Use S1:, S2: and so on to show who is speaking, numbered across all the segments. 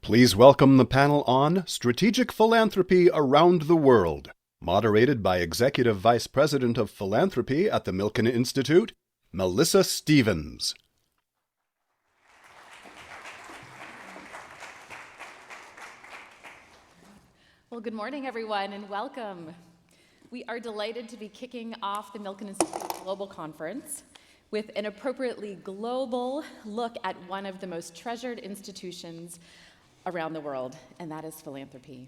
S1: Please welcome the panel on Strategic Philanthropy Around the World, moderated by Executive Vice President of Philanthropy at the Milken Institute, Melissa Stevens.
S2: Well, good morning, everyone, and welcome. We are delighted to be kicking off the Milken Institute Global Conference with an appropriately global look at one of the most treasured institutions around the world, and that is philanthropy.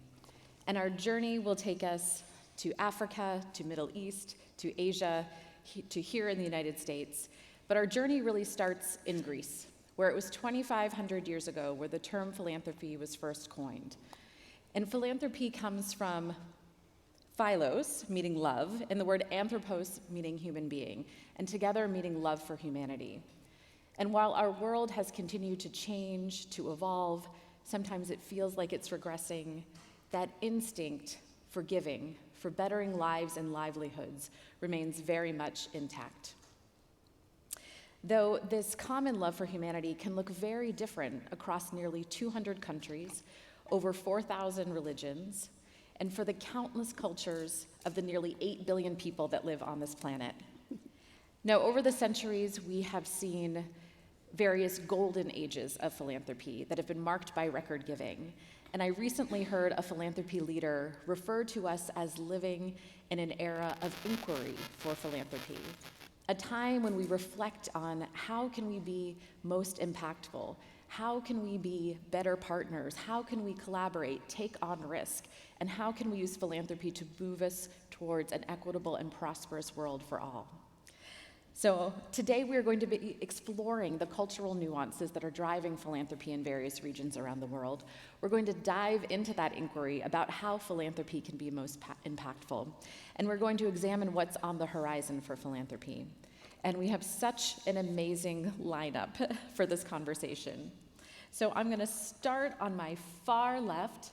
S2: And our journey will take us to Africa, to Middle East, to Asia, to here in the United States. But our journey really starts in Greece, where it was 2,500 years ago where the term philanthropy was first coined. And philanthropy comes from philos, meaning love, and the word anthropos, meaning human being, and together meaning love for humanity. And while our world has continued to change, to evolve, sometimes it feels like it's regressing, that instinct for giving, for bettering lives and livelihoods, remains very much intact. Though this common love for humanity can look very different across nearly 200 countries, over 4,000 religions, and for the countless cultures of the nearly 8 billion people that live on this planet. Now, over the centuries, we have seen various golden ages of philanthropy that have been marked by record giving. And I recently heard a philanthropy leader refer to us as living in an era of inquiry for philanthropy, a time when we reflect on how can we be most impactful, how can we be better partners, how can we collaborate, take on risk, and how can we use philanthropy to move us towards an equitable and prosperous world for all. So today we are going to be exploring the cultural nuances that are driving philanthropy in various regions around the world. We're going to dive into that inquiry about how philanthropy can be most impactful. And we're going to examine what's on the horizon for philanthropy. And we have such an amazing lineup for this conversation. So I'm going to start on my far left.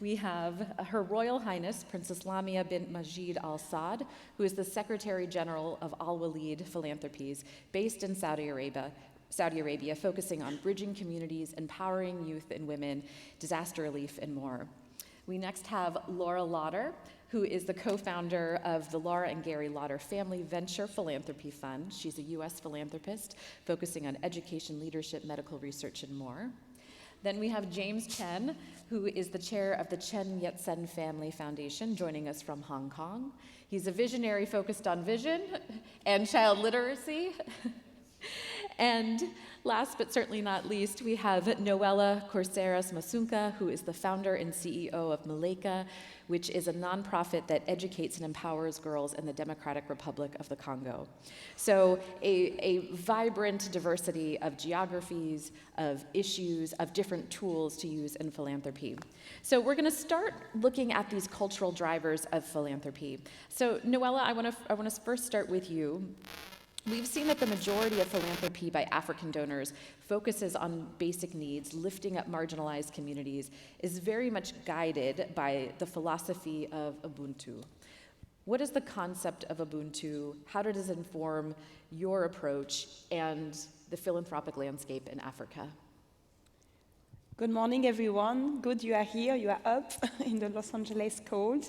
S2: We have Her Royal Highness, Princess Lamia Bint Majed Alsaud, who is the Secretary General of Al Waleed Philanthropies, based in Saudi Arabia, focusing on bridging communities, empowering youth and women, disaster relief, and more. We next have Laura Lauder, who is the co-founder of the Laura and Gary Lauder Family Venture Philanthropy Fund. She's a U.S. philanthropist focusing on education, leadership, medical research, and more. Then we have James Chen, who is the chair of the Chen Yat-sen Family Foundation, joining us from Hong Kong. He's a visionary focused on vision and child literacy. And last but certainly not least, we have Noella Corceras Masunka, who is the founder and CEO of Maleka, which is a nonprofit that educates and empowers girls in the Democratic Republic of the Congo. So a vibrant diversity of geographies, of issues, of different tools to use in philanthropy. So we're going to start looking at these cultural drivers of philanthropy. So Noella, I want to first start with you. We've seen that the majority of philanthropy by African donors focuses on basic needs, lifting up marginalized communities, is very much guided by the philosophy of Ubuntu. What is the concept of Ubuntu? How does it inform your approach and the philanthropic landscape in Africa?
S3: Good morning, everyone. Good you are here, you are up in the Los Angeles cold.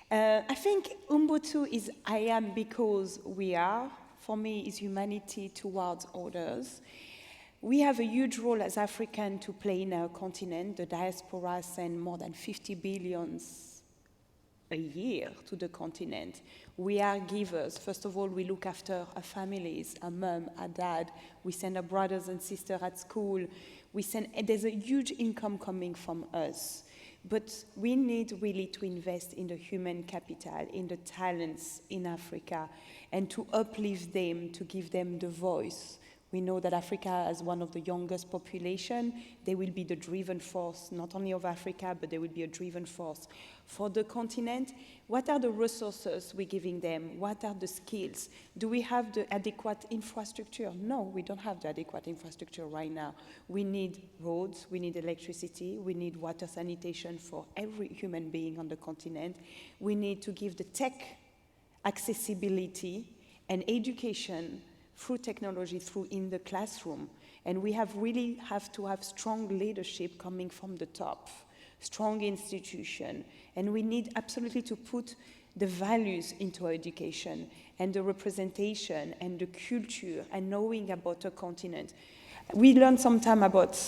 S3: I think Ubuntu is I am because we are. For me, is humanity towards others. We have a huge role as Africans to play in our continent. The diaspora sends more than 50 billion a year to the continent. We are givers. First of all, we look after our families, our mom, our dad. We send our brothers and sisters at school. There's a huge income coming from us. But we need really to invest in the human capital, in the talents in Africa, and to uplift them, to give them the voice. We know that Africa has one of the youngest population. They will be the driven force, not only of Africa, but they will be a driven force for the continent. What are the resources we're giving them? What are the skills? Do we have the adequate infrastructure? No, we don't have the adequate infrastructure right now. We need roads, we need electricity, we need water sanitation for every human being on the continent. We need to give the tech accessibility and education through technology, through in the classroom. And we really have to have strong leadership coming from the top, strong institution. And we need absolutely to put the values into our education and the representation and the culture and knowing about a continent. We learn sometime about,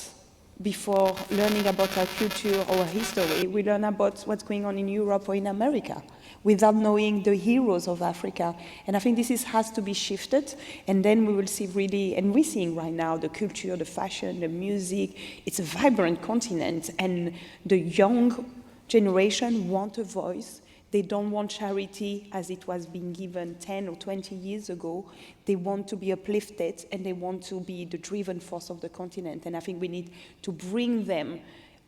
S3: before learning about our culture or history, we learn about what's going on in Europe or in America without knowing the heroes of Africa. And I think this has to be shifted, and then we will see really, and we're seeing right now, the culture, the fashion, the music. It's a vibrant continent, and the young generation want a voice. They don't want charity as it was being given 10 or 20 years ago. They want to be uplifted, and they want to be the driven force of the continent. And I think we need to bring them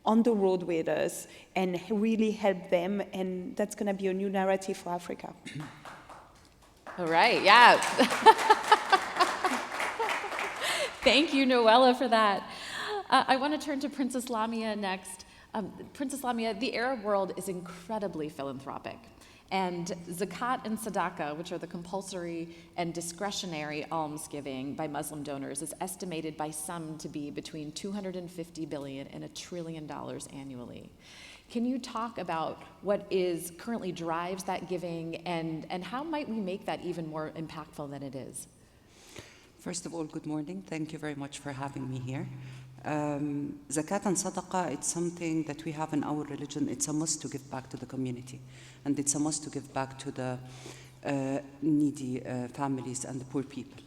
S3: on the road with us and really help them, and that's going to be a new narrative for Africa.
S2: All right, yeah. Thank you, Noella, for that. I want to turn to Princess Lamia next. Princess Lamia, the Arab world is incredibly philanthropic. And zakat and sadaqah, which are the compulsory and discretionary almsgiving by Muslim donors, is estimated by some to be between $250 billion and $1 trillion annually. Can you talk about what currently drives that giving, and how might we make that even more impactful than it is?
S4: First of all, good morning. Thank you very much for having me here. Zakat and sadaqah, it's something that we have in our religion. It's a must to give back to the community, and it's a must to give back to the needy families and the poor people.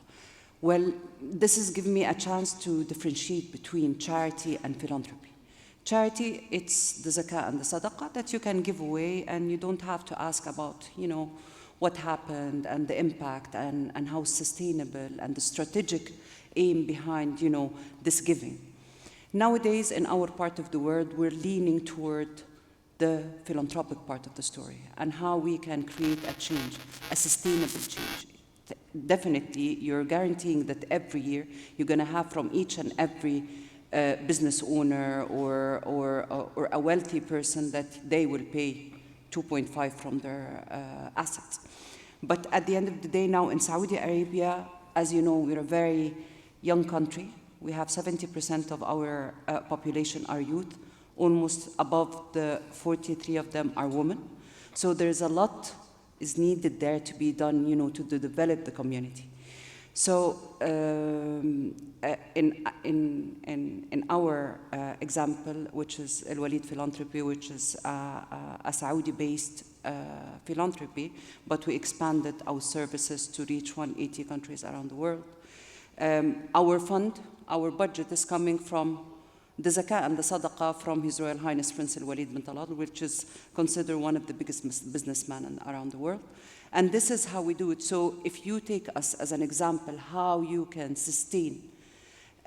S4: Well, this has given me a chance to differentiate between charity and philanthropy. Charity, it's the zakat and the sadaqah that you can give away, and you don't have to ask about, what happened and the impact and how sustainable and the strategic aim behind, this giving. Nowadays, in our part of the world, we're leaning toward the philanthropic part of the story and how we can create a change, a sustainable change. Definitely, you're guaranteeing that every year you're going to have from each and every business owner or a wealthy person that they will pay 2.5 from their assets. But at the end of the day, now in Saudi Arabia, as you know, we're a very young country. We have 70% of our population are youth. Almost above the 43 of them are women. So there's a lot is needed there to be done, to develop the community. So in our example, which is Al Walid Philanthropy, which is a Saudi-based philanthropy, but we expanded our services to reach 180 countries around the world. Our fund, our budget is coming from the zakat and the sadaqah from His Royal Highness Prince Al Walid bin Talal, which is considered one of the biggest businessmen around the world. And this is how we do it. So if you take us as an example, how you can sustain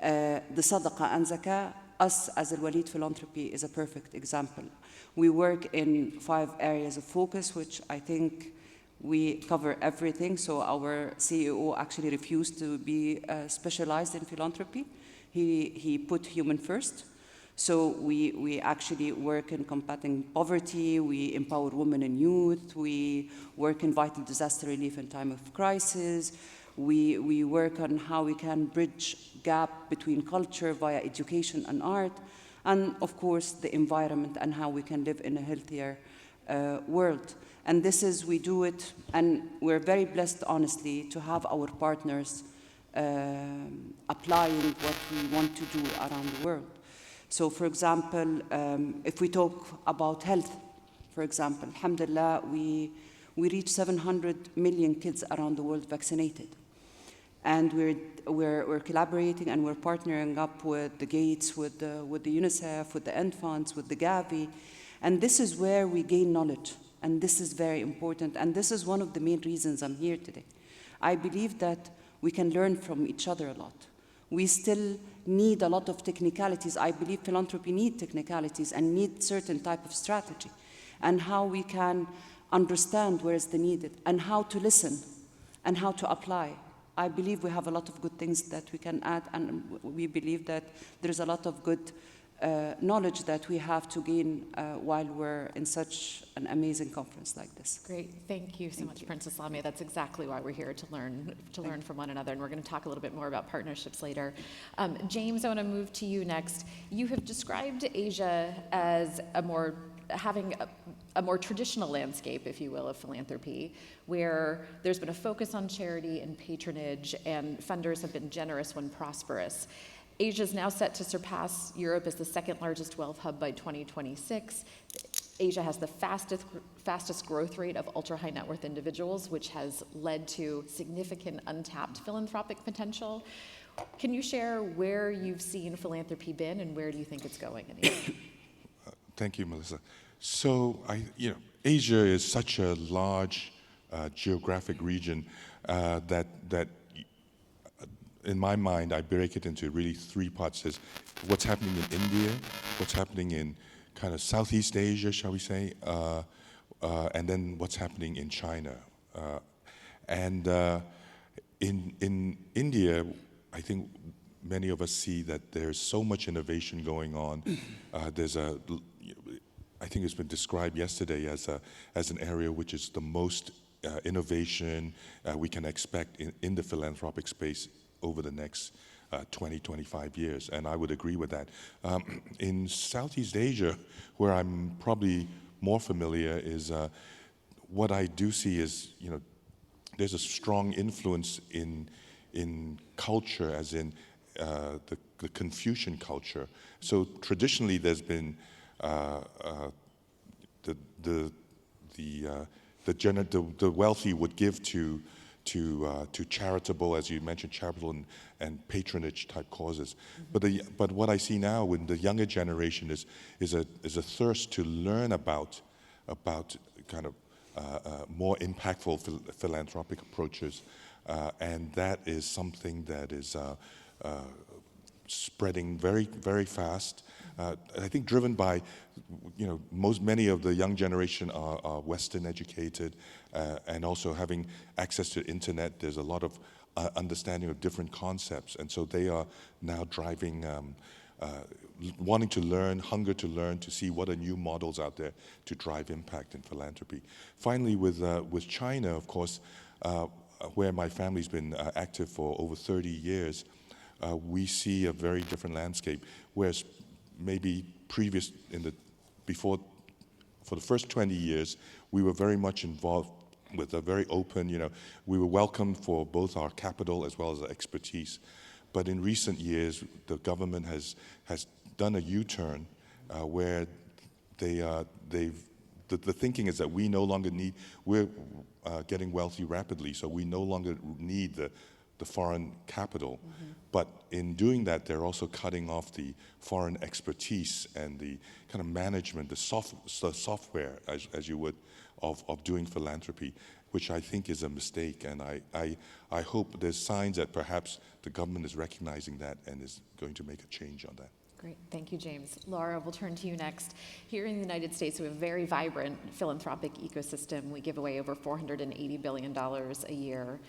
S4: the sadaqah and zakah, us as Al Walid Philanthropy is a perfect example. We work in 5 areas of focus, which I think we cover everything. So our CEO actually refused to be specialized in philanthropy. He put human first. So we actually work in combating poverty, we empower women and youth, we work in vital disaster relief in time of crisis, we work on how we can bridge gap between culture via education and art, and of course the environment and how we can live in a healthier world. And this is, we do it, and we're very blessed, honestly, to have our partners applying what we want to do around the world. So, for example, if we talk about health, for example, alhamdulillah, we reach 700 million kids around the world vaccinated. And we're collaborating and we're partnering up with the Gates, with the UNICEF, with the End Funds, with the Gavi. And this is where we gain knowledge. And this is very important. And this is one of the main reasons I'm here today. I believe that we can learn from each other a lot. We still need a lot of technicalities. I believe philanthropy needs technicalities and needs certain type of strategy, and how we can understand where is the needed, and how to listen, and how to apply. I believe we have a lot of good things that we can add, and we believe that there's a lot of good knowledge that we have to gain while we're in such an amazing conference like this.
S2: Great, thank you so much, Princess Lamia. That's exactly why we're here, to learn from one another, and we're going to talk a little bit more about partnerships later. James, I want to move to you next. You have described Asia as having a more traditional landscape, if you will, of philanthropy, where there's been a focus on charity and patronage, and funders have been generous when prosperous. Asia is now set to surpass Europe as the second largest wealth hub by 2026. Asia has the fastest growth rate of ultra-high net worth individuals, which has led to significant untapped philanthropic potential. Can you share where you've seen philanthropy been, and where do you think it's going in Asia?
S5: Thank you, Melissa. So, Asia is such a large geographic region that in my mind, I break it into really three parts. There's what's happening in India, what's happening in kind of Southeast Asia, shall we say, and then what's happening in China. In India, I think many of us see that there's so much innovation going on. I think it's been described yesterday as an area which is the most innovation we can expect in the philanthropic space over the next 20, 25 years, and I would agree with that. In Southeast Asia, where I'm probably more familiar, is what I do see is, there's a strong influence in culture, as in the Confucian culture. So traditionally, there's been the wealthy would give to charitable, as you mentioned, charitable and patronage type causes. But what I see now in the younger generation is a thirst to learn about kind of more impactful philanthropic approaches, and that is something that is spreading very, very fast. I think driven by, many of the young generation are Western educated, and also having access to internet. There's a lot of understanding of different concepts, and so they are now driving, wanting to learn, hunger to learn, to see what are new models out there to drive impact in philanthropy. Finally, with China, of course, where my family's been active for over 30 years, we see a very different landscape, whereas maybe for the first 20 years, we were very much involved with a very open, we were welcomed for both our capital as well as our expertise. But in recent years, the government has done a U-turn where the thinking is that we no longer we're getting wealthy rapidly, so we no longer need the foreign capital. Mm-hmm. But in doing that, they're also cutting off the foreign expertise and the kind of management, the software, as you would, of doing philanthropy, which I think is a mistake. And I hope there's signs that perhaps the government is recognizing that and is going to make a change on that.
S2: Great, thank you, James. Laura, we'll turn to you next. Here in the United States, we have a very vibrant philanthropic ecosystem. We give away over $480 billion a year,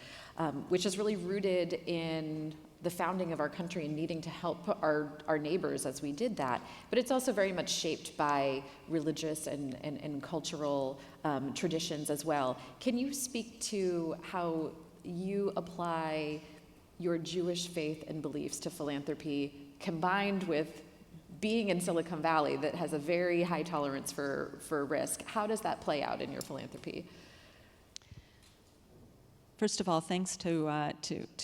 S2: which is really rooted in the founding of our country and needing to help our neighbors as we did that. But it's also very much shaped by religious and cultural traditions as well. Can you speak to how you apply your Jewish faith and beliefs to philanthropy, combined with being in Silicon Valley that has a very high tolerance for risk? How does that play out in your philanthropy?
S6: First of all, thanks to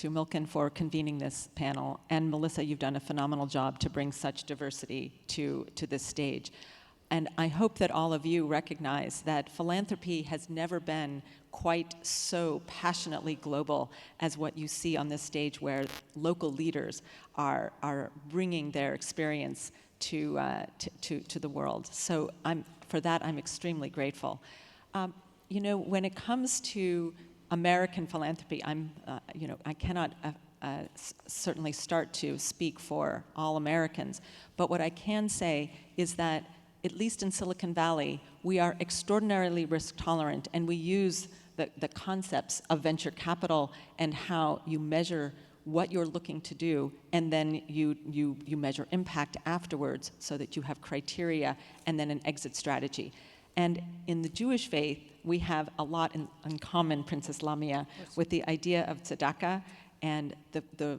S6: Milken for convening this panel. And Melissa, you've done a phenomenal job to bring such diversity to this stage. And I hope that all of you recognize that philanthropy has never been quite so passionately global as what you see on this stage, where local leaders are bringing their experience to the world. So for that, I'm extremely grateful. When it comes to American philanthropy, I cannot certainly start to speak for all Americans, but what I can say is that at least in Silicon Valley, we are extraordinarily risk tolerant, and we use the concepts of venture capital and how you measure what you're looking to do, and then you measure impact afterwards so that you have criteria and then an exit strategy. And in the Jewish faith, we have a lot in common, Princess Lamia, with the idea of tzedakah and the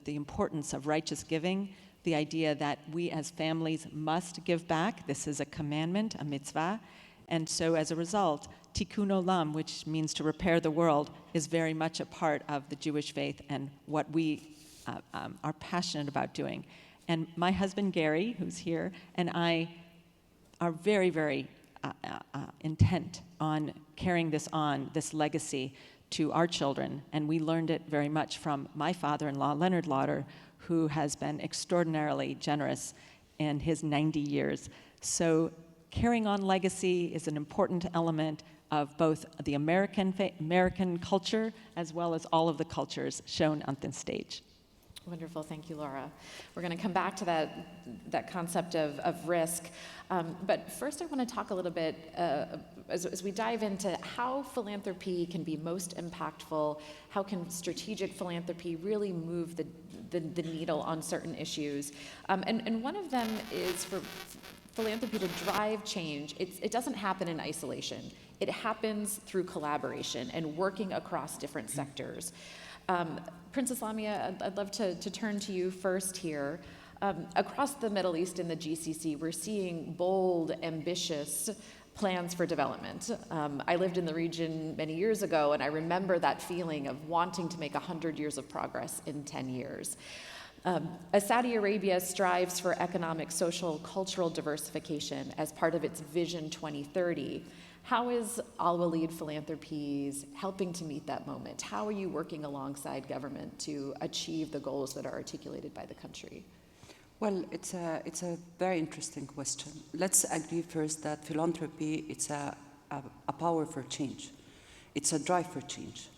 S6: importance of righteous giving, the idea that we as families must give back. This is a commandment, a mitzvah. And so as a result, tikkun olam, which means to repair the world, is very much a part of the Jewish faith and what we are passionate about doing. And my husband, Gary, who's here, and I are very, very intent on carrying this on, this legacy, to our children. And we learned it very much from my father-in-law, Leonard Lauder, who has been extraordinarily generous in his 90 years. So carrying on legacy is an important element of both the American culture as well as all of the cultures shown on this stage.
S2: Wonderful, thank you, Laura. We're going to come back to that concept of risk. But first I want to talk a little bit, as we dive into how philanthropy can be most impactful, how can strategic philanthropy really move the needle on certain issues. And one of them is for philanthropy to drive change. It doesn't happen in isolation. It happens through collaboration and working across different sectors. Princess Lamia, I'd love to turn to you first here. Across the Middle East and the GCC, we're seeing bold, ambitious plans for development. I lived in the region many years ago, and I remember that feeling of wanting to make 100 years of progress in 10 years. As Saudi Arabia strives for economic, social, cultural diversification as part of its Vision 2030, how is Al Walid Philanthropies helping to meet that moment? How are you working alongside government to achieve the goals that are articulated by the country?
S4: Well, it's a very interesting question. Let's agree first that philanthropy, it's a power for change. It's a drive for change.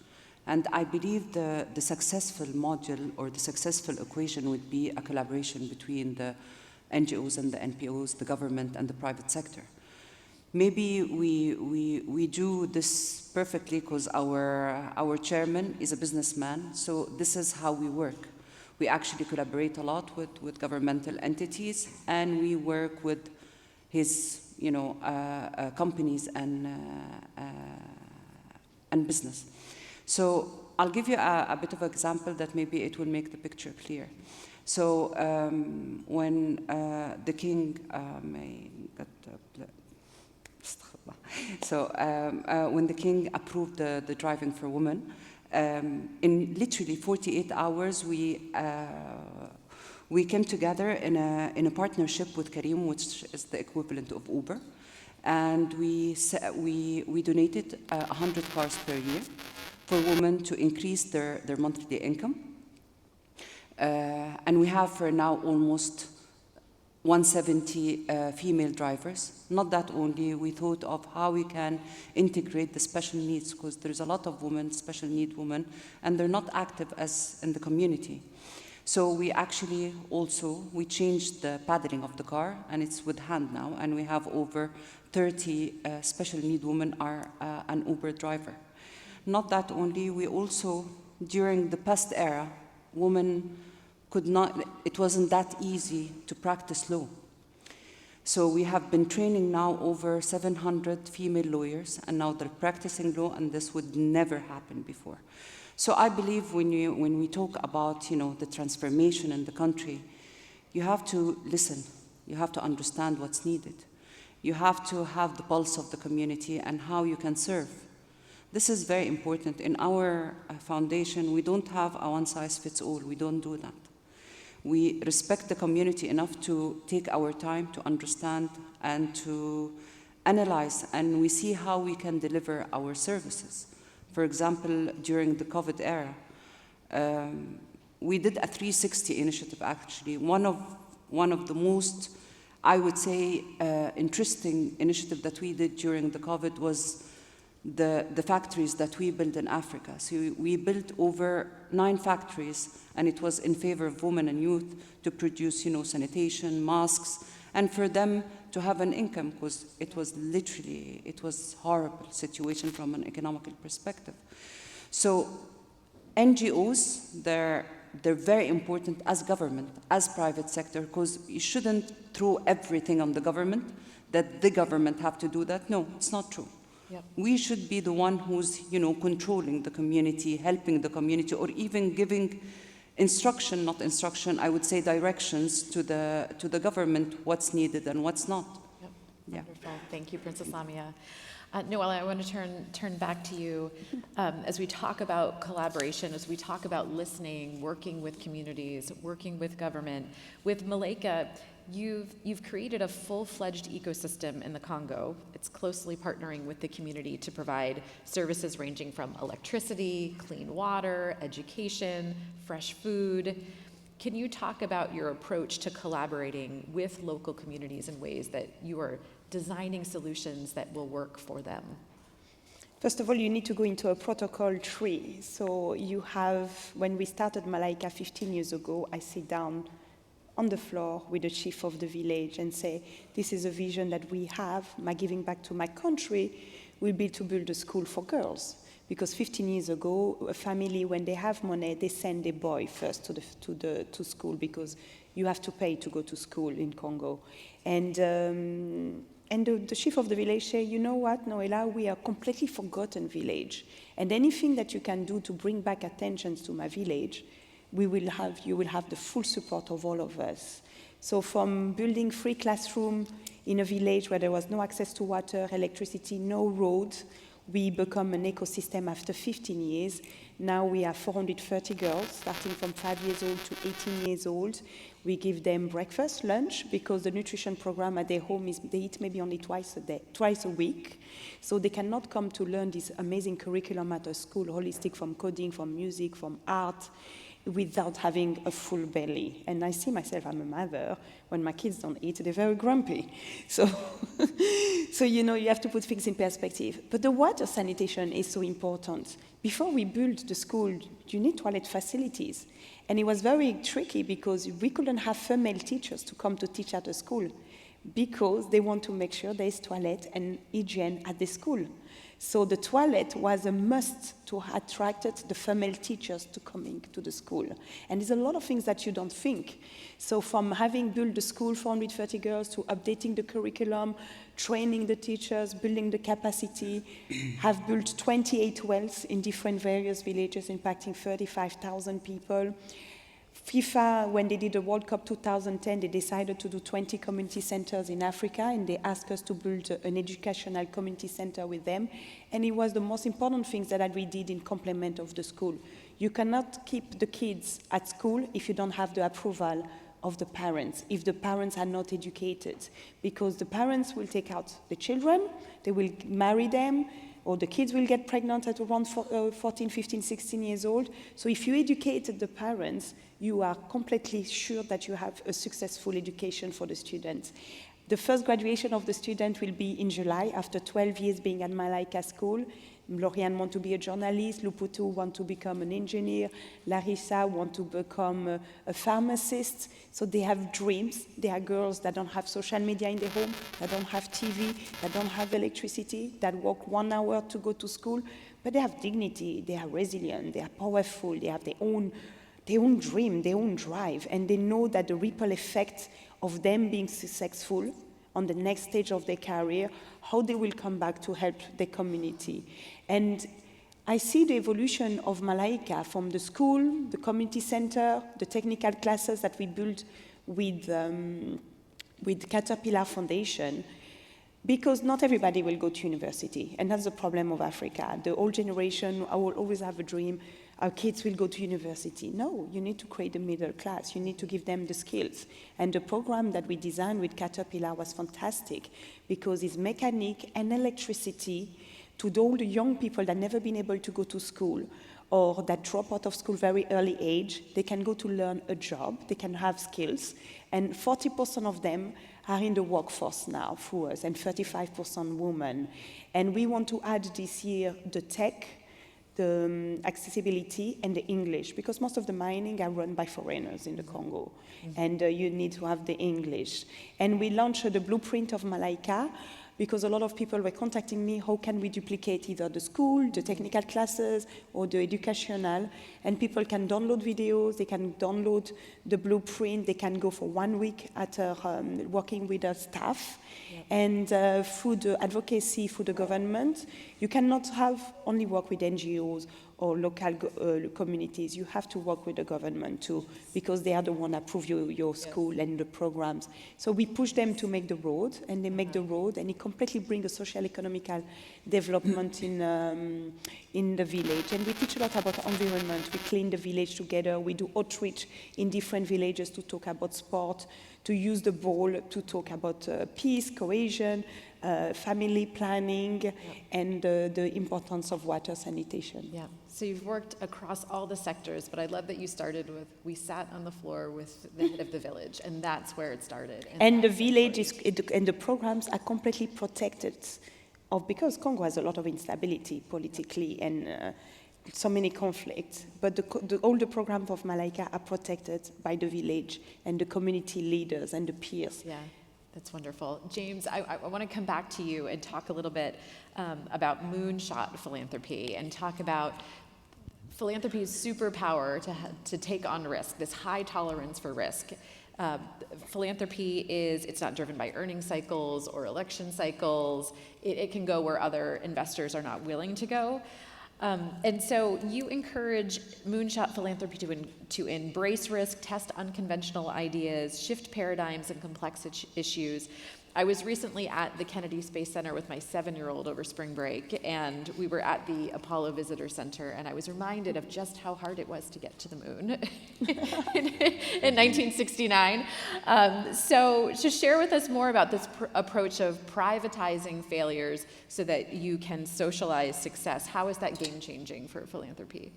S4: And I believe the successful module or the successful equation would be a collaboration between the NGOs and the NPOs, the government and the private sector. Maybe we do this perfectly because our chairman is a businessman, so this is how we work. We actually collaborate a lot with governmental entities, and we work with his companies and business. So I'll give you a bit of an example that maybe it will make the picture clear. So when the king, when the king approved the driving for women, in literally 48 hours, we came together in a partnership with Karim, which is the equivalent of Uber, and we donated 100 cars per year for women to increase their monthly income, and we have for now almost 170 female drivers. Not that only, we thought of how we can integrate the special needs, because there's a lot of women, special need women, and they're not active as in the community. So we actually we changed the paddling of the car, and it's with hand now, and we have over 30 special need women are an Uber driver. Not that only, we also, during the past era, women could not, it wasn't that easy to practice law. So we have been training now over 700 female lawyers, and now they're practicing law, and this would never happen before. So I believe when we talk about the transformation in the country, you have to listen, you have to understand what's needed. You have to have the pulse of the community and how you can serve. This is very important. In our foundation, we don't have a one-size-fits-all. We don't do that. We respect the community enough to take our time to understand and to analyze, and we see how we can deliver our services. For example, during the COVID era, we did a 360 initiative, actually. One of the most, I would say, interesting initiative that we did during the COVID was the factories that we built in Africa. So we built over 9 factories, and it was in favor of women and youth to produce, sanitation, masks, and for them to have an income, because it was horrible situation from an economical perspective. So NGOs, they're they're very important as government, as private sector, because you shouldn't throw everything on the government, that the government have to do that. No, it's not true.
S2: Yep.
S4: We should be the one who's, controlling the community, helping the community, or even giving instruction, not instruction, I would say directions to the government, what's needed and what's not.
S2: Yep.
S4: Yeah.
S2: Wonderful. Thank you, Princess Lamia. Noelle, I want to turn back to you as we talk about collaboration, as we talk about listening, working with communities, working with government. With Malaika, you've created a full-fledged ecosystem in the Congo. It's closely partnering with the community to provide services ranging from electricity, clean water, education, fresh food. Can you talk about your approach to collaborating with local communities in ways that you are designing solutions that will work for them?
S3: First of all, you need to go into a protocol tree. So you have, when we started Malaika 15 years ago, I sit down on the floor with the chief of the village and say, this is a vision that we have. My giving back to my country will be to build a school for girls. Because 15 years ago, a family, when they have money, they send their boy first to school because you have to pay to go to school in Congo. And the chief of the village said, you know what, Noella, we are a completely forgotten village. And anything that you can do to bring back attention to my village, you will have the full support of all of us. So from building free classroom in a village where there was no access to water, electricity, no road, we become an ecosystem after 15 years. Now we have 430 girls, starting from 5 years old to 18 years old. We give them breakfast, lunch, because the nutrition program at their home is they eat maybe only twice a week. So they cannot come to learn this amazing curriculum at a school, holistic, from coding, from music, from art, without having a full belly. And I see myself, I'm a mother, when my kids don't eat, they're very grumpy. So, you have to put things in perspective. But the water sanitation is so important. Before we built the school, you need toilet facilities. And it was very tricky because we couldn't have female teachers to come to teach at the school because they want to make sure there is toilet and hygiene at the school. So the toilet was a must to attract the female teachers to coming to the school. And there's a lot of things that you don't think. So from having built the school, 430 girls, to updating the curriculum, training the teachers, building the capacity, have built 28 wells in different various villages impacting 35,000 people. FIFA, when they did the World Cup 2010, they decided to do 20 community centers in Africa, and they asked us to build an educational community center with them. And it was the most important things that we did in complement of the school. You cannot keep the kids at school if you don't have the approval of the parents, if the parents are not educated, because the parents will take out the children, they will marry them, or the kids will get pregnant at around 14, 15, 16 years old. So if you educated the parents, you are completely sure that you have a successful education for the students. The first graduation of the student will be in July, after 12 years being at Malaika School. Lauriane wants to be a journalist, Luputu wants to become an engineer, Larissa wants to become a pharmacist. So they have dreams. They are girls that don't have social media in their home, that don't have TV, that don't have electricity, that walk 1 hour to go to school, but they have dignity, they are resilient, they are powerful, they have their own dream, their own drive, and they know that the ripple effect of them being successful on the next stage of their career, how they will come back to help their community. And I see the evolution of Malaika from the school, the community center, the technical classes that we built with Caterpillar Foundation, because not everybody will go to university, and that's the problem of Africa. The old generation, I will always have a dream, our kids will go to university. No, you need to create a middle class. You need to give them the skills. And the program that we designed with Caterpillar was fantastic because it's mechanic and electricity to all the young people that never been able to go to school or that drop out of school very early age. They can go to learn a job. They can have skills. And 40% of them are in the workforce now through us, and 35% women. And we want to add this year the tech, the accessibility, and the English, because most of the mining are run by foreigners in the Congo, and you need to have the English. And we launched the blueprint of Malaika because a lot of people were contacting me, how can we duplicate either the school, the technical classes, or the educational, and people can download videos, they can download the blueprint, they can go for 1 week at working with the staff, and through the advocacy, through the government, you cannot have only work with NGOs or local communities. You have to work with the government too, because they are the one that approve your school and the programs. So we push them to make the road, and they make the road, and it completely brings a social economical development in the village. And we teach a lot about environment. We clean the village together. We do outreach in different villages to talk about sport, to use the ball to talk about peace, cohesion, family planning, and the importance of water sanitation.
S2: Yeah, so you've worked across all the sectors, but I love that you started with, we sat on the floor with the head of the village, and that's where it started.
S3: And the village and the programs are completely protected because Congo has a lot of instability politically and so many conflicts, but all the programs of Malaika are protected by the village and the community leaders and the peers.
S2: Yeah. That's wonderful. James, I want to come back to you and talk a little bit about Moonshot philanthropy and talk about philanthropy's superpower to take on risk, this high tolerance for risk. Philanthropy it's not driven by earning cycles or election cycles. It can go where other investors are not willing to go. And so you encourage Moonshot philanthropy to embrace risk, test unconventional ideas, shift paradigms and complex issues. I was recently at the Kennedy Space Center with my 7-year-old over spring break, and we were at the Apollo Visitor Center, and I was reminded of just how hard it was to get to the moon in 1969. So to share with us more about this approach of privatizing failures so that you can socialize success, how is that game-changing for philanthropy?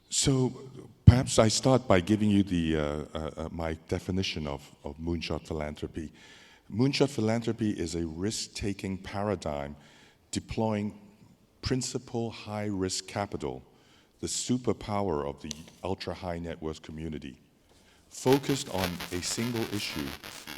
S5: So perhaps I start by giving you my definition of Moonshot philanthropy. Moonshot philanthropy is a risk-taking paradigm deploying principal high-risk capital, the superpower of the ultra-high net worth community. Focused on a single issue,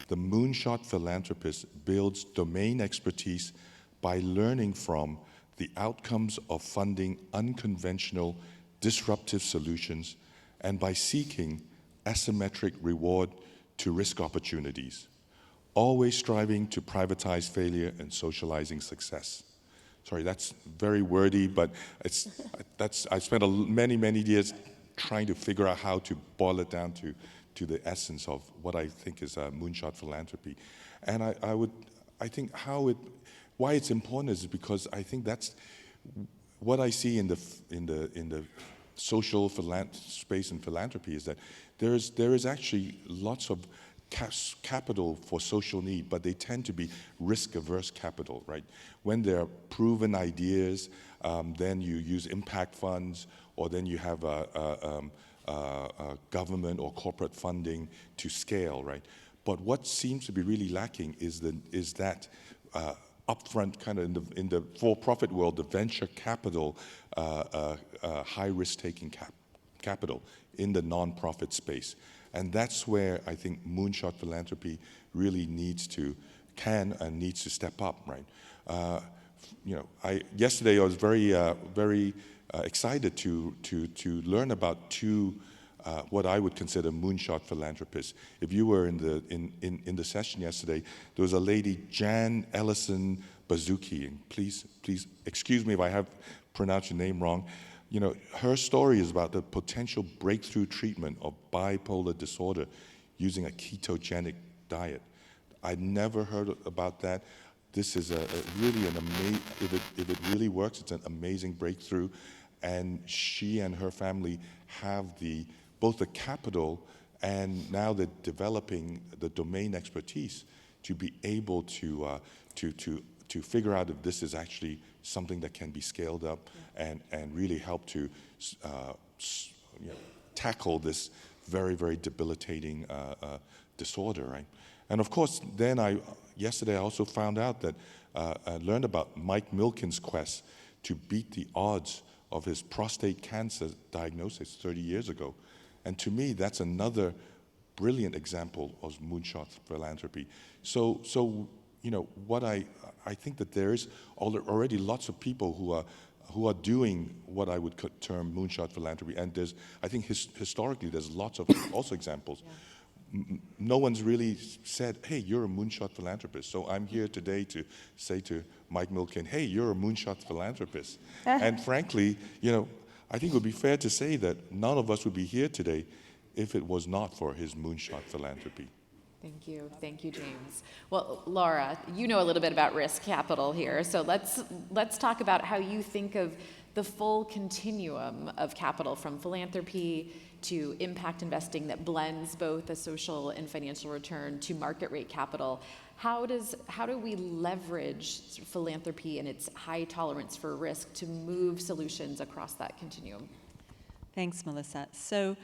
S5: the Moonshot philanthropist builds domain expertise by learning from the outcomes of funding unconventional, disruptive solutions, and by seeking asymmetric reward to risk opportunities, always striving to privatize failure and socializing success. Sorry, that's very wordy, but I spent many years trying to figure out how to boil it down to the essence of what I think is Moonshot philanthropy. And I think why it's important is because I think that's what I see in the social space and philanthropy is that there is actually lots of capital for social need, but they tend to be risk-averse capital, right? When there are proven ideas, then you use impact funds, or then you have government or corporate funding to scale, right? But what seems to be really lacking is that upfront kind of in the for-profit world, the venture capital, high risk-taking capital in the nonprofit space. And that's where I think Moonshot philanthropy really needs to step up, right? Yesterday I was very excited to learn about two what I would consider Moonshot philanthropists. If you were in the session yesterday, there was a lady, Jan Ellison Bazuki, and please excuse me if I have pronounced your name wrong. You know, her story is about the potential breakthrough treatment of bipolar disorder using a ketogenic diet. I'd never heard about that. This is really an amazing, if it really works, it's an amazing breakthrough. And she and her family have both the capital and now they're developing the domain expertise to be able to figure out if this is actually something that can be scaled up and really help to tackle this very, very debilitating disorder, right? And of course, then yesterday I also found out that I learned about Mike Milken's quest to beat the odds of his prostate cancer diagnosis 30 years ago. And to me, that's another brilliant example of Moonshot philanthropy. So what I think that there is already lots of people who are doing what I would term moonshot philanthropy, and I think historically there's lots of also examples. No one's really said, hey, you're a moonshot philanthropist. So I'm here today to say to Mike Milken, hey, you're a moonshot philanthropist. And frankly, I think it would be fair to say that none of us would be here today if it was not for his moonshot philanthropy.
S2: Thank you. Thank you, James. Well, Laura, you know a little bit about risk capital here, so let's talk about how you think of the full continuum of capital, from philanthropy to impact investing that blends both a social and financial return to market rate capital. How do we leverage philanthropy and its high tolerance for risk to move solutions across that continuum?
S6: Thanks, Melissa. So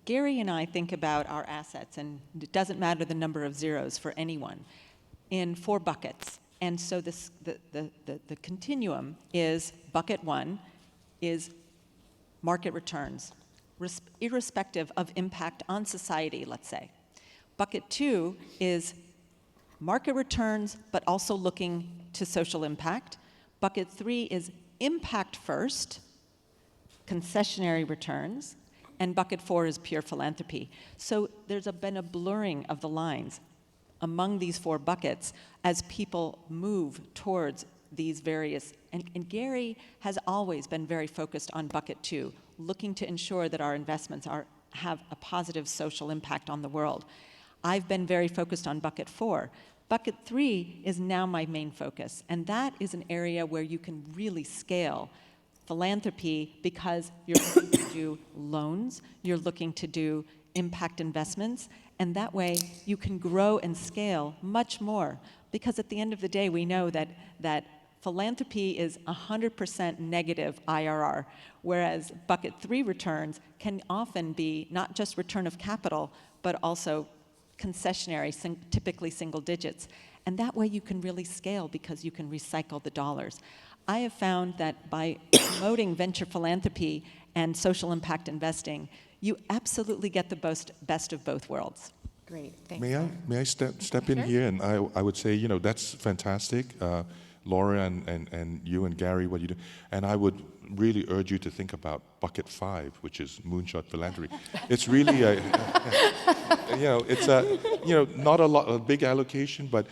S6: Gary and I think about our assets, and it doesn't matter the number of zeros for anyone, in 4 buckets. And so the continuum is, bucket 1 is market returns, irrespective of impact on society, let's say. Bucket 2 is market returns, but also looking to social impact. Bucket 3 is impact first, concessionary returns. And bucket 4 is pure philanthropy. So there's been a blurring of the lines among these 4 buckets as people move towards these various, and Gary has always been very focused on bucket 2, looking to ensure that our investments have a positive social impact on the world. I've been very focused on bucket 4. Bucket 3 is now my main focus, and that is an area where you can really scale philanthropy, because you're looking to do loans, you're looking to do impact investments, and that way you can grow and scale much more. Because at the end of the day, we know that philanthropy is 100% negative IRR, whereas bucket 3 returns can often be not just return of capital, but also concessionary, typically single digits. And that way you can really scale because you can recycle the dollars. I have found that by promoting venture philanthropy and social impact investing, you absolutely get the best of both worlds.
S2: Great, thanks.
S5: May I step in here? And I would say, that's fantastic, Laura and you and Gary, what you do. And I would really urge you to think about bucket 5, which is moonshot philanthropy. It's really it's not a big allocation, but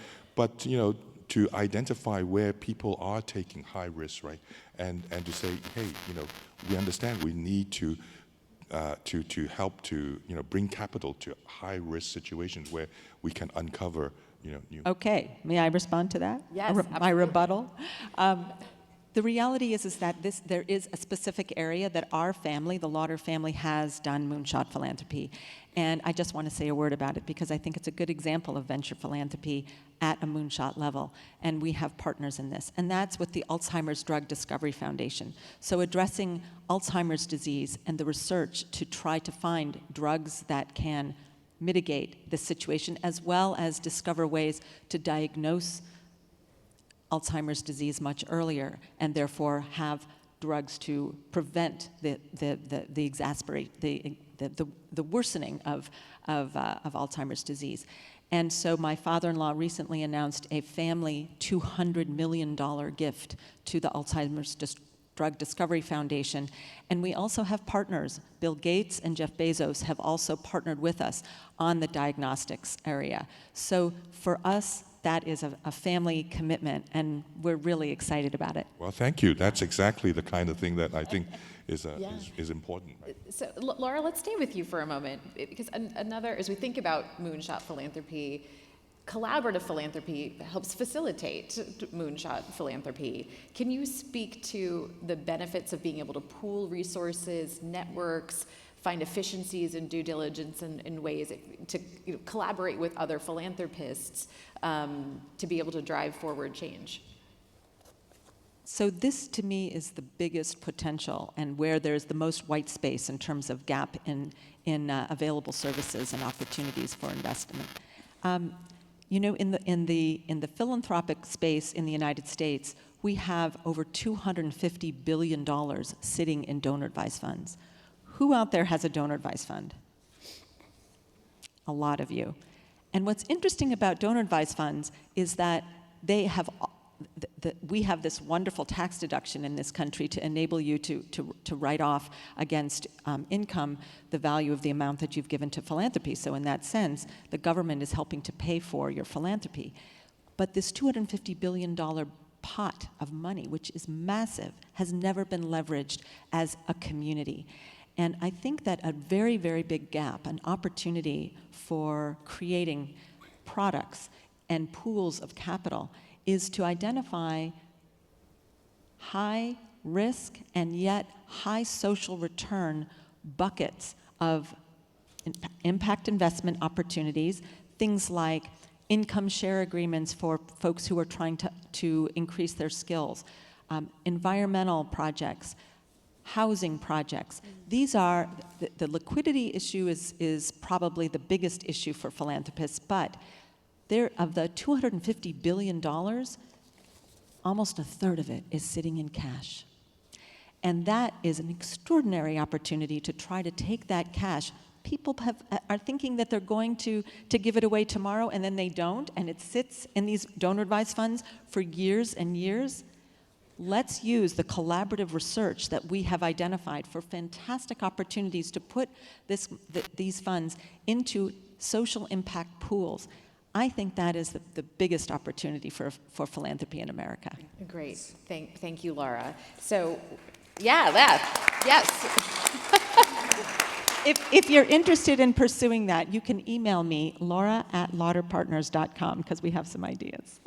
S5: to identify where people are taking high risks, right? And to say, hey, we understand we need to help to bring capital to high risk situations where we can uncover new.
S6: Okay, may I respond to that?
S2: Yes,
S6: my rebuttal. The reality is that there is a specific area that our family, the Lauder family, has done moonshot philanthropy. And I just want to say a word about it because I think it's a good example of venture philanthropy at a moonshot level. And we have partners in this. And that's with the Alzheimer's Drug Discovery Foundation. So addressing Alzheimer's disease and the research to try to find drugs that can mitigate this situation, as well as discover ways to diagnose Alzheimer's disease much earlier, and therefore have drugs to prevent the worsening of Alzheimer's disease. And so my father-in-law recently announced a family $200 million gift to the Alzheimer's Drug Discovery Foundation. And we also have partners. Bill Gates and Jeff Bezos have also partnered with us on the diagnostics area. So for us, that is a family commitment, and we're really excited about it.
S5: Well, thank you. That's exactly the kind of thing that I think is important. Right?
S2: So, Laura, let's stay with you for a moment, because as we think about moonshot philanthropy, collaborative philanthropy helps facilitate moonshot philanthropy. Can you speak to the benefits of being able to pool resources, networks, find efficiencies in due diligence in ways to collaborate with other philanthropists to be able to drive forward change?
S6: So this, to me, is the biggest potential and where there's the most white space in terms of gap in available services and opportunities for investment. In the philanthropic space in the United States, we have over $250 billion sitting in donor advised funds. Who out there has a donor advised fund? A lot of you. And what's interesting about donor advised funds is that they have, we have this wonderful tax deduction in this country to enable you to write off against income the value of the amount that you've given to philanthropy. So in that sense, the government is helping to pay for your philanthropy. But this $250 billion pot of money, which is massive, has never been leveraged as a community. And I think that a very, very big gap, an opportunity for creating products and pools of capital, is to identify high risk and yet high social return buckets of impact investment opportunities, things like income share agreements for folks who are trying to increase their skills, environmental projects, housing projects. These are, the liquidity issue is probably the biggest issue for philanthropists, but of the $250 billion, almost a third of it is sitting in cash. And that is an extraordinary opportunity to try to take that cash. People are thinking that they're going to give it away tomorrow, and then they don't, and it sits in these donor-advised funds for years and years. Let's use the collaborative research that we have identified for fantastic opportunities to put these funds into social impact pools. I think that is the biggest opportunity for philanthropy in America.
S2: Great. Thank you, Laura. So, yeah, yes.
S6: If you're interested in pursuing that, you can email me, laura@lauderpartners.com, because we have some ideas.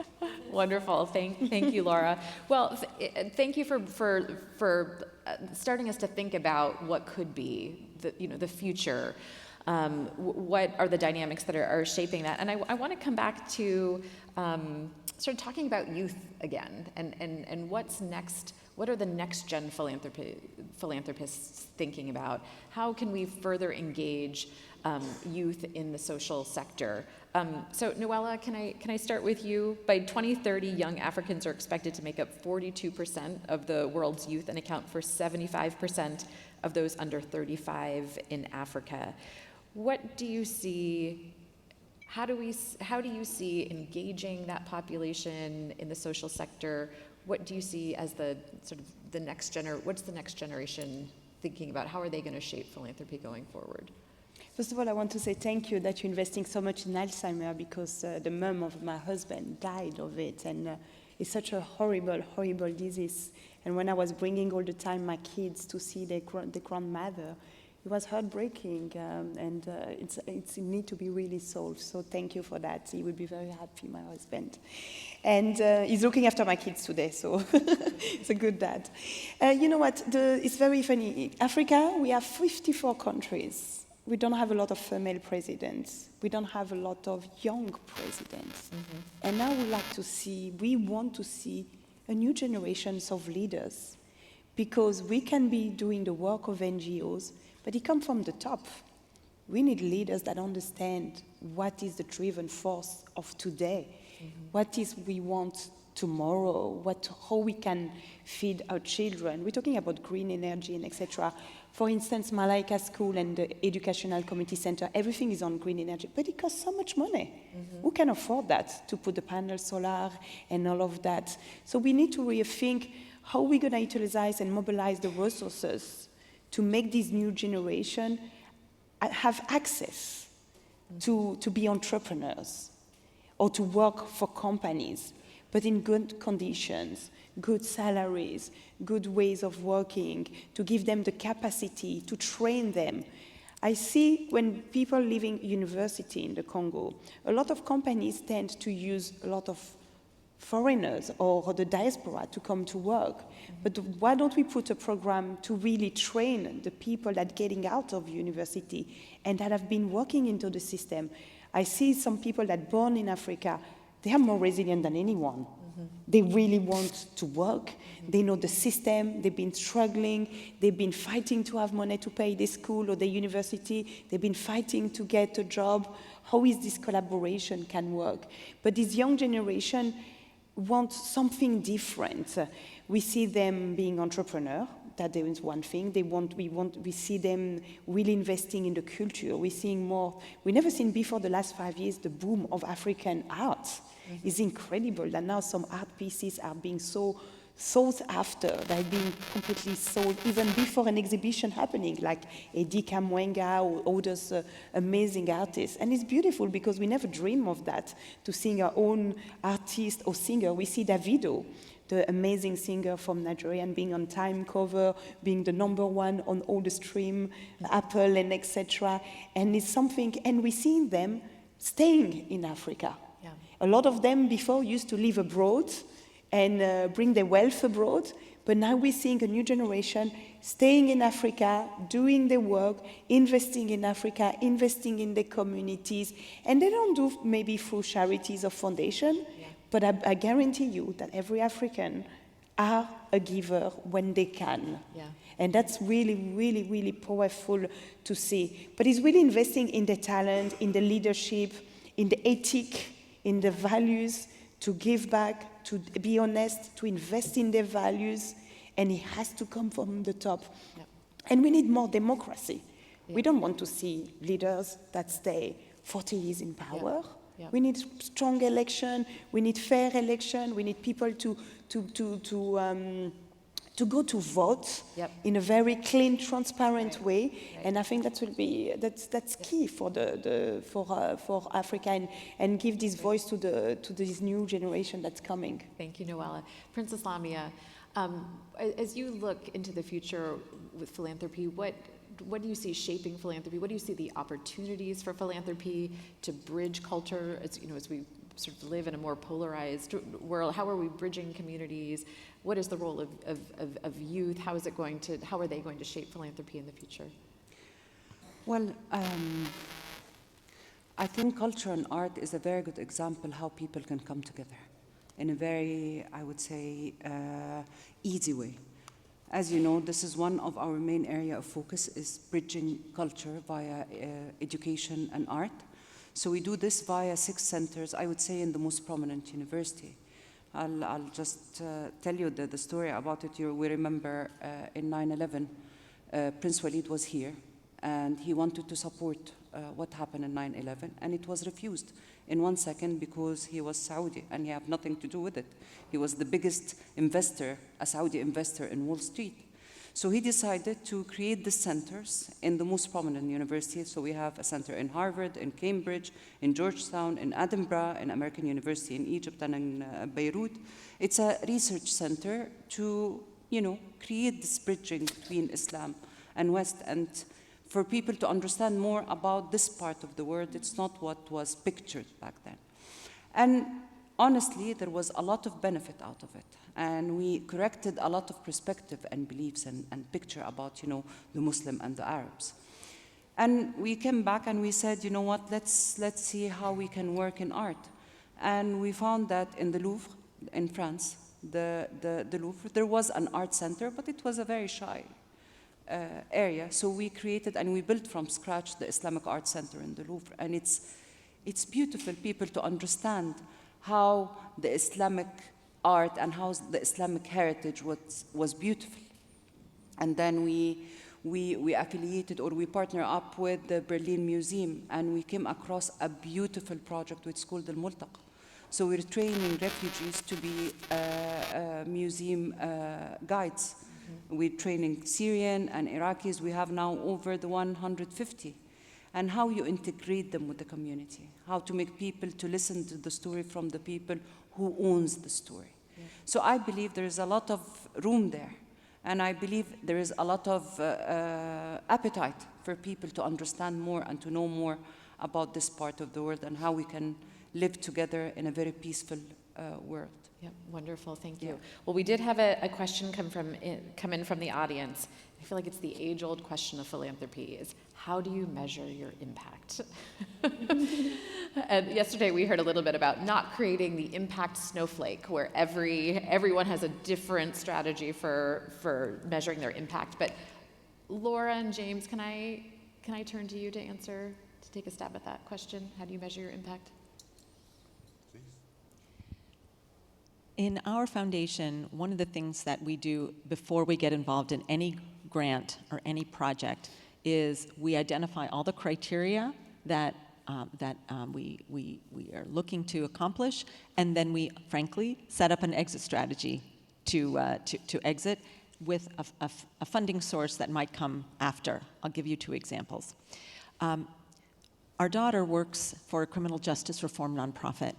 S2: Wonderful. Thank you, Laura. Well, thank you for starting us to think about what could be the future. What are the dynamics that are shaping that? And I want to come back to sort of talking about youth again, and what's next. What are the next-gen philanthropists thinking about? How can we further engage youth in the social sector? So, Noella, can I start with you? By 2030, young Africans are expected to make up 42% of the world's youth and account for 75% of those under 35 in Africa. What do you see? How do you see engaging that population in the social sector? What do you see as the sort of what's the next generation thinking about? How are they going to shape philanthropy going forward?
S3: First of all, I want to say thank you that you're investing so much in Alzheimer's, because the mom of my husband died of it, and it's such a horrible, horrible disease. And when I was bringing all the time my kids to see their grandmother, it was heartbreaking, and it needs to be really solved. So thank you for that. He would be very happy, my husband. And he's looking after my kids today, so it's a good dad. You know what? It's very funny. Africa, we have 54 countries. We don't have a lot of female presidents. We don't have a lot of young presidents. Mm-hmm. And now we want to see a new generation of leaders, because we can be doing the work of NGOs, but it comes from the top. We need leaders that understand what is the driven force of today, what is we want tomorrow, how we can feed our children. We're talking about green energy and etc. For instance, Malaika School and the Educational Community Center, everything is on green energy, but it costs so much money. Mm-hmm. Who can afford that, to put the panels solar and all of that? So we need to rethink how we're going to utilize and mobilize the resources to make this new generation have access to be entrepreneurs or to work for companies, but in good conditions, good salaries, good ways of working, to give them the capacity to train them. I see when people leaving university in the Congo, a lot of companies tend to use a lot of foreigners or the diaspora to come to work. But why don't we put a program to really train the people that are getting out of university and that have been working into the system? I see some people that are born in Africa, they are more resilient than anyone. Mm-hmm. They really want to work. Mm-hmm. They know the system. They've been struggling. They've been fighting to have money to pay their school or their university. They've been fighting to get a job. How is this collaboration can work? But this young generation want something different. We see them being entrepreneurs That there is one thing. We see them really investing in the culture. We're seeing more. We never seen before the last 5 years the boom of African art. It's incredible that now some art pieces are being so sought after. They're being completely sold even before an exhibition happening, like Edika Mwenga or others amazing artists. And it's beautiful because we never dream of that, to sing our own artist or singer. We see Davido, the amazing singer from Nigeria, and being on Time cover, being the #1 on all the stream, Apple and etc. And it's something, and we're seeing them staying in Africa.
S2: Yeah.
S3: A lot of them before used to live abroad and bring their wealth abroad, but now we're seeing a new generation staying in Africa, doing their work, investing in Africa, investing in the communities, and they don't do maybe through charities or foundation, but I guarantee you that every African are a giver when they can.
S2: Yeah.
S3: And that's really, really, really powerful to see. But it's really investing in the talent, in the leadership, in the ethic, in the values, to give back, to be honest, to invest in their values, and it has to come from the top.
S2: Yep.
S3: And we need more democracy. Yeah. We don't want to see leaders that stay 40 years in power.
S2: Yep. Yep.
S3: We need strong election, we need fair election, we need people to go to vote in a very clean, transparent way, and I think that's key for for Africa, and give this voice to this new generation that's coming.
S2: Thank you, Noella. Princess Lamia, as you look into the future with philanthropy, what do you see shaping philanthropy? What do you see the opportunities for philanthropy to bridge culture? As we sort of live in a more polarized world, how are we bridging communities? What is the role of youth? How are they going to shape philanthropy in the future?
S4: Well, I think culture and art is a very good example how people can come together in a very, I would say, easy way. As you know, this is one of our main area of focus, is bridging culture via education and art. So we do this via 6 centers, I would say, in the most prominent university. I'll just tell you the story about it. We remember in 9/11, Prince Walid was here, and he wanted to support what happened in 9/11, and it was refused in 1 second because he was Saudi, and he had nothing to do with it. He was the biggest investor, a Saudi investor in Wall Street. So he decided to create the centers in the most prominent universities. So we have a center in Harvard, in Cambridge, in Georgetown, in Edinburgh, in American University in Egypt, and in Beirut. It's a research center to, create this bridging between Islam and West, and for people to understand more about this part of the world. It's not what was pictured back then. And honestly, there was a lot of benefit out of it. And we corrected a lot of perspective and beliefs and picture about, the Muslim and the Arabs. And we came back and we said, let's see how we can work in art. And we found that in the Louvre, in France, the Louvre, there was an art center, but it was a very shy area. So we created and we built from scratch the Islamic Art Center in the Louvre. And it's beautiful, people, to understand how the Islamic art and how the Islamic heritage was beautiful. And then we affiliated, or we partner up with the Berlin Museum, and we came across a beautiful project which is called the Multaqa. So we're training refugees to be museum guides. We're training Syrian and Iraqis. We have now over the 150. And how you integrate them with the community, how to make people to listen to the story from the people who owns the story. Yeah. So I believe there is a lot of room there, and I believe there is a lot of appetite for people to understand more and to know more about this part of the world and how we can live together in a very peaceful world.
S2: Yeah, wonderful, thank you. Well, we did have a question come in from the audience. I feel like it's the age-old question of philanthropy is, how do you measure your impact? And yesterday we heard a little bit about not creating the impact snowflake, where everyone has a different strategy for measuring their impact. But Laura and James, can I turn to you to take a stab at that question? How do you measure your impact?
S6: In our foundation, one of the things that we do before we get involved in any grant or any project is we identify all the criteria that we are looking to accomplish, and then we, frankly, set up an exit strategy to exit with a funding source that might come after. I'll give you 2 examples. Our daughter works for a criminal justice reform nonprofit,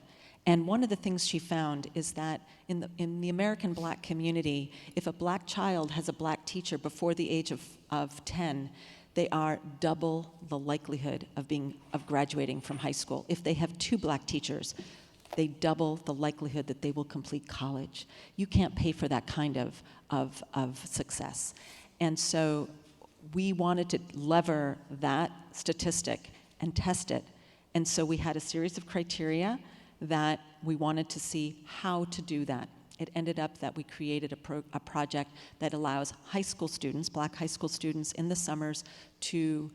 S6: and one of the things she found is that in the American Black community, if a Black child has a Black teacher before the age of 10, they are double the likelihood of graduating from high school. If they have 2 Black teachers, they double the likelihood that they will complete college. You can't pay for that kind of success. And so we wanted to lever that statistic and test it. And so we had a series of criteria that we wanted to see how to do that. It ended up that we created a project that allows high school students, Black high school students in the summers, to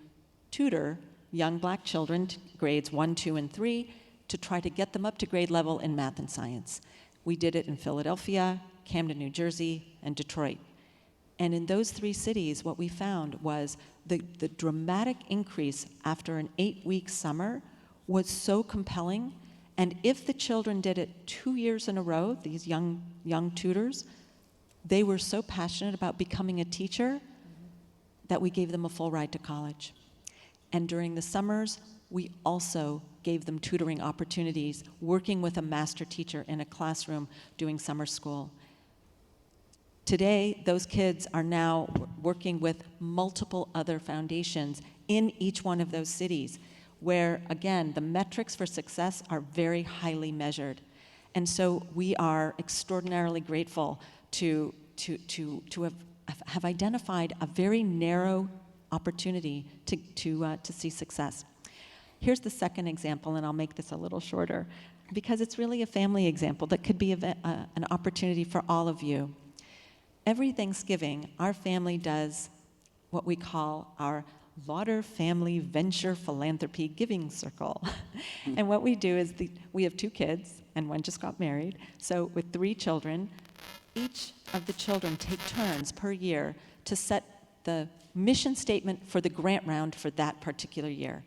S6: tutor young Black children, grades 1, 2, and 3, to try to get them up to grade level in math and science. We did it in Philadelphia, Camden, New Jersey, and Detroit. And in those 3 cities, what we found was the dramatic increase after an 8-week summer was so compelling. And if the children did it 2 years in a row, these young tutors, they were so passionate about becoming a teacher that we gave them a full ride to college. And during the summers, we also gave them tutoring opportunities, working with a master teacher in a classroom doing summer school. Today, those kids are now working with multiple other foundations in each one of those cities, where, again, the metrics for success are very highly measured. And so we are extraordinarily grateful to have identified a very narrow opportunity to see success. Here's the second example, and I'll make this a little shorter, because it's really a family example that could be an opportunity for all of you. Every Thanksgiving, our family does what we call our Lauder Family Venture Philanthropy Giving Circle. And what we do is we have 2 kids, and one just got married. So with 3 children, each of the children take turns per year to set the mission statement for the grant round for that particular year.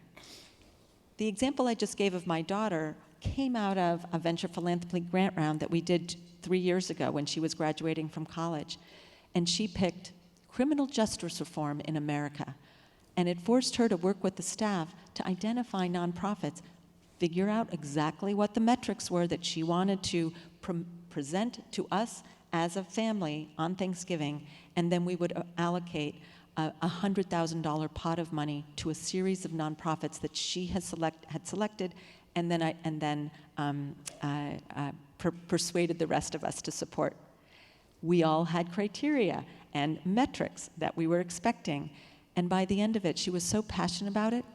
S6: The example I just gave of my daughter came out of a venture philanthropy grant round that we did 3 years ago when she was graduating from college. And she picked criminal justice reform in America. And it forced her to work with the staff to identify nonprofits, figure out exactly what the metrics were that she wanted to present to us as a family on Thanksgiving, and then we would allocate a $100,000 pot of money to a series of nonprofits that she had selected, and then persuaded the rest of us to support. We all had criteria and metrics that we were expecting. And by the end of it, she was so passionate about it,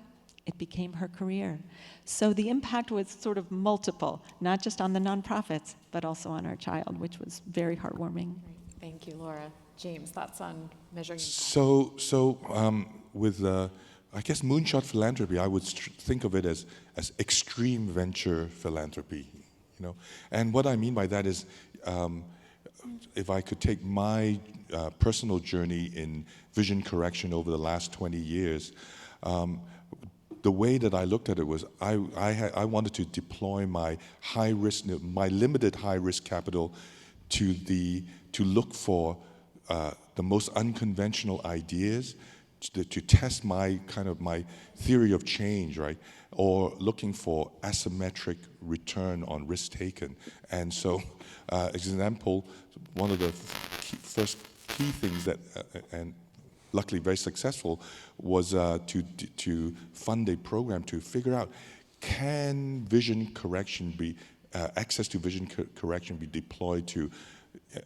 S6: it became her career. So the impact was sort of multiple, not just on the nonprofits, but also on our child, which was very heartwarming.
S2: Great. Thank you, Laura. James, thoughts on measuring impact?
S5: So with, I guess, Moonshot philanthropy, I would think of it as extreme venture philanthropy, you know. And what I mean by that is, if I could take my personal journey in vision correction over the last 20 years, the way that I looked at it was I wanted to deploy my limited high-risk capital to look for the most unconventional ideas, to test my theory of change, right? Or looking for asymmetric return on risk taken. And so, example, one of the first key things that, and luckily very successful, was to fund a program to figure out, can vision correction access to vision correction be deployed to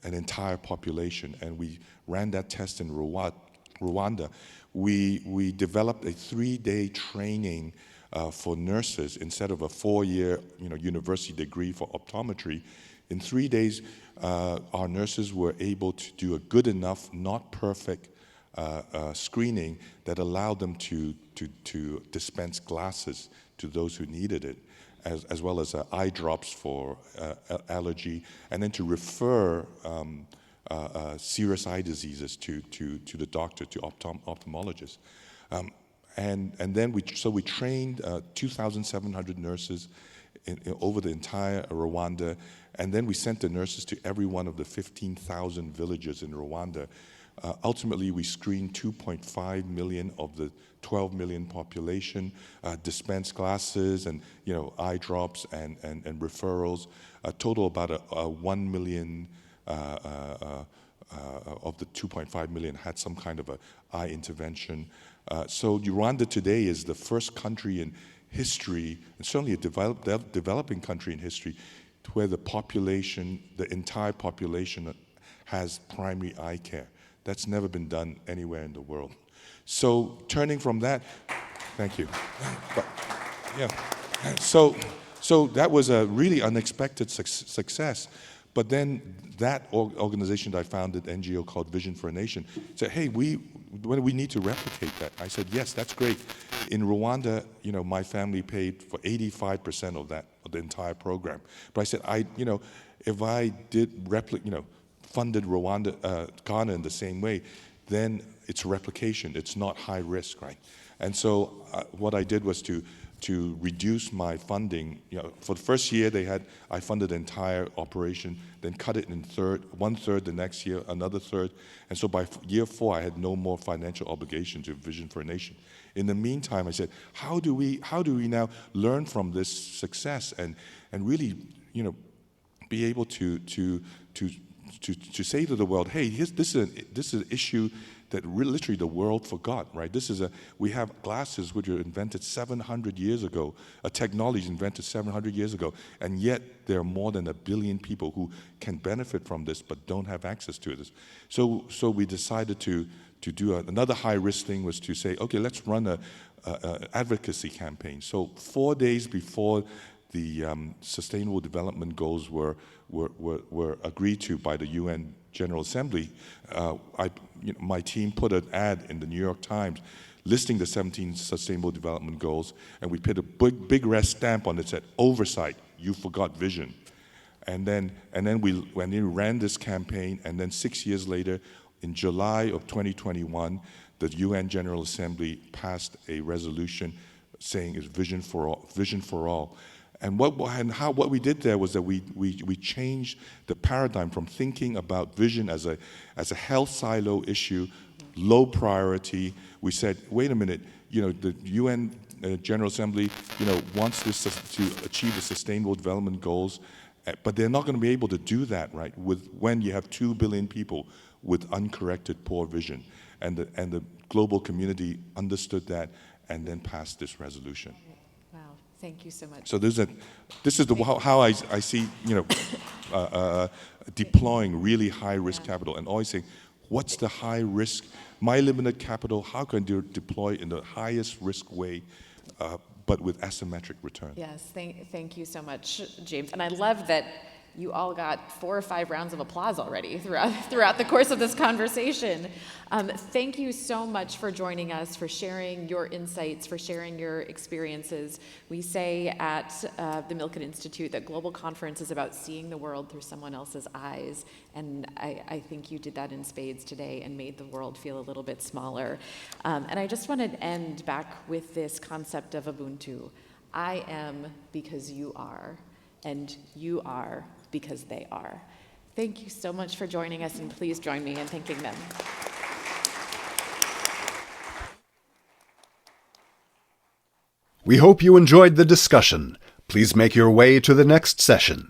S5: an entire population? And we ran that test in Rwanda. We developed a 3-day training for nurses instead of a 4-year university degree for optometry. In 3 days, our nurses were able to do a good enough, not perfect screening that allowed them to dispense glasses to those who needed it. as well as eye drops for allergy, and then to refer serious eye diseases to the doctor, to ophthalmologists. And then we trained 2,700 nurses over the entire Rwanda, and then we sent the nurses to every one of the 15,000 villages in Rwanda. Ultimately, we screened 2.5 million of the 12 million population, dispensed glasses and eye drops and referrals. A total about 1 million of the 2.5 million had some kind of an eye intervention. So Rwanda today is the first country in history, and certainly a developing country in history, where the population, the entire population, has primary eye care. That's never been done anywhere in the world. So turning from that, thank you. But, yeah. So that was a really unexpected success. But then that organization that I founded, NGO called Vision for a Nation, said, hey, we need to replicate that. I said, yes, that's great. In Rwanda, my family paid for 85% of that, of the entire program. But I said, if I did funded Rwanda, Ghana in the same way, then it's replication. It's not high risk, right? And so what I did was to reduce my funding. For the first year I funded the entire operation, then cut it in one third the next year, another third. And so by year 4, I had no more financial obligation to Vision for a Nation. In the meantime, I said, how do we now learn from this success and really, be able to say to the world, hey, this is an issue that literally the world forgot, right? We have glasses which were invented 700 years ago, a technology invented 700 years ago, and yet there are more than 1 billion people who can benefit from this but don't have access to this. So we decided to do another high-risk thing, was to say, okay, let's run a advocacy campaign. So 4 days before the Sustainable Development Goals were agreed to by the UN General Assembly, my team put an ad in the New York Times listing the 17 Sustainable Development Goals, and we put a big red stamp on it that said, oversight, you forgot vision. And then we ran this campaign, and then 6 years later, in July of 2021, the UN General Assembly passed a resolution saying it's vision for all. And what we did there was that we changed the paradigm from thinking about vision as a health silo issue, low priority. We said, wait a minute, the UN General Assembly, wants this to achieve the Sustainable Development Goals, but they're not going to be able to do that, right? When you have 2 billion people with uncorrected poor vision, and the global community understood that and then passed this resolution.
S2: Thank you so much.
S5: So this is how I see deploying really high risk capital, and always saying, what's the high risk? My limited capital, how can I deploy in the highest risk way, but with asymmetric return?
S2: Yes, thank you so much, James. And I love that you all got 4 or 5 rounds of applause already throughout the course of this conversation. Thank you so much for joining us, for sharing your insights, for sharing your experiences. We say at the Milken Institute that Global Conference is about seeing the world through someone else's eyes, and I think you did that in spades today and made the world feel a little bit smaller. And I just want to end back with this concept of Ubuntu. I am because you are, and you are because they are. Thank you so much for joining us, and please join me in thanking them.
S1: We hope you enjoyed the discussion. Please make your way to the next session.